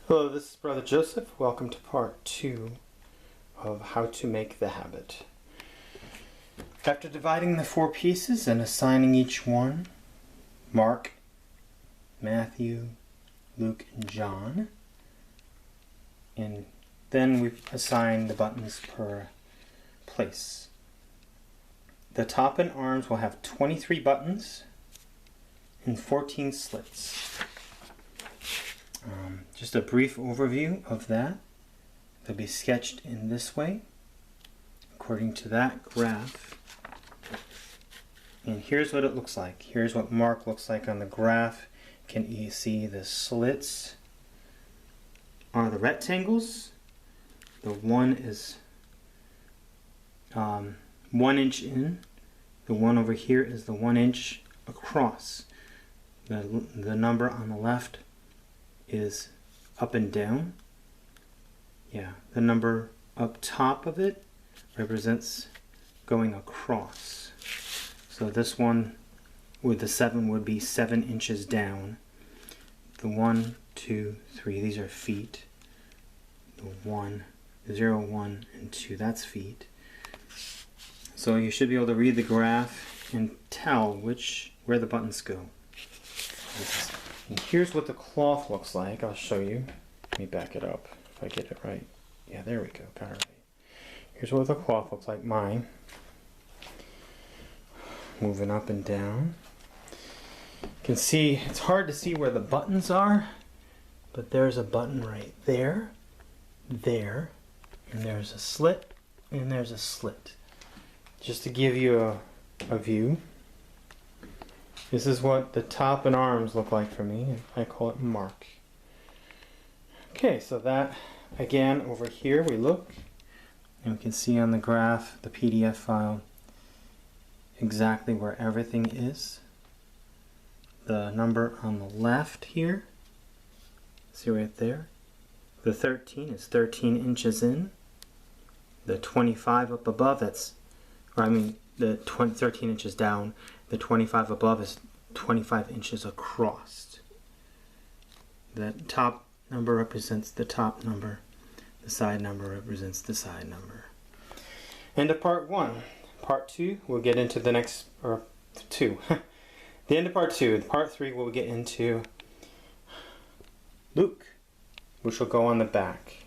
Hello, this is Brother Joseph. Welcome to part 2 of how to make the habit. After dividing the 4 pieces and assigning each one, Mark, Matthew, Luke, and John, and then we assign the buttons per place. The top and arms will have 23 buttons and 14 slits. Just a brief overview of that. They'll be sketched in this way, according to that graph. And here's what it looks like. Here's what Mark looks like on the graph. Can you see the slits are the rectangles? The one is 1 inch in. The one over here is the 1 inch across. The number on the left is up and down. Yeah, the number up top of it represents going across. So this one with the 7 would be 7 inches down. The 1, 2, 3, these are feet. The 1, 0, 1, and 2, that's feet. So you should be able to read the graph and tell where the buttons go. And here's what the cloth looks like. I'll show you. Let me back it up if I get it right. Yeah, there we go. Got it right. Here's what the cloth looks like, mine. Moving up and down. You can see, it's hard to see where the buttons are, but there's a button right there, there, and there's a slit, and there's a slit. Just to give you a view. This is what the top and arms look like for me. I call it Mark. Okay, so that, again, over here we look, and we can see on the graph, the PDF file, exactly where everything is. The number on the left here, see right there, the 13 is 13 inches in. The 25 up above, the 13 inches down, the 25 above is 25 inches across. That top number represents the top number. The side number represents the side number. End of part 1. Part 2, we'll get into the next, or 2. The end of part 2. Part 3, we'll get into Luke, which will go on the back.